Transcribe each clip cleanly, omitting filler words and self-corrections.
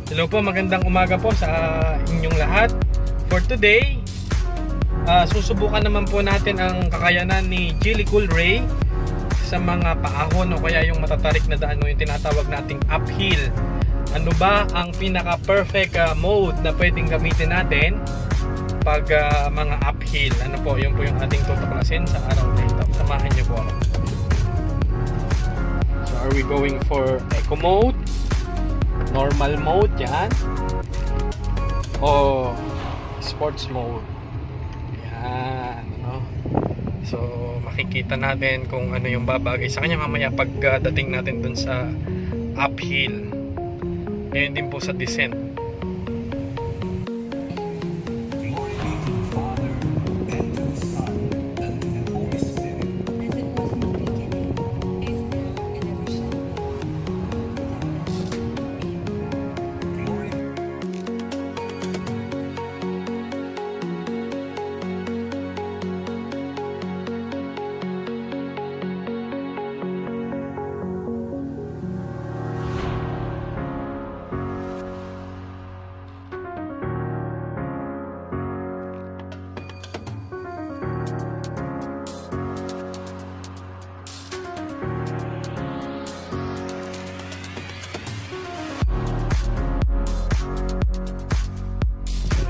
Hello po, magandang umaga po sa inyong lahat. For today, susubukan naman po natin ang kakayanan ni Chili Cool Ray sa mga paahon o kaya yung matatarik na daan o yung tinatawag nating uphill. Ano ba ang pinaka-perfect mode na pwedeng gamitin natin pag mga uphill? Ano po, yun po yung ating tutuklasin sa araw na ito. Samahan niyo po ako. So are we going for eco mode? Normal mode yan o sports mode yan, ano? So makikita natin kung ano yung babagay sa kanya mamaya pagdating natin dun sa uphill. Ngayon din po sa descent.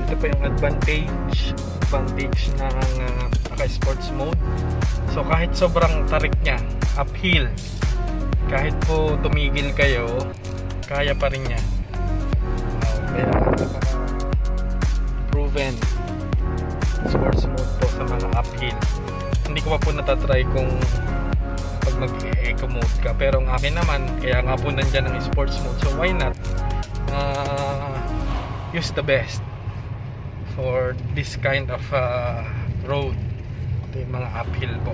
Ito po yung advantage ng naka-sports mode. So kahit sobrang tarik niya, uphill, kahit po tumigil kayo, kaya pa rin niya. Kaya proven sports mode po sa mga uphill. Hindi ko pa po natatry kung pag mag-eco mode ka, pero ang akin naman, kaya nga po nandyan ang sports mode, so why not use the best for this kind of road. Ito yung mga uphill po.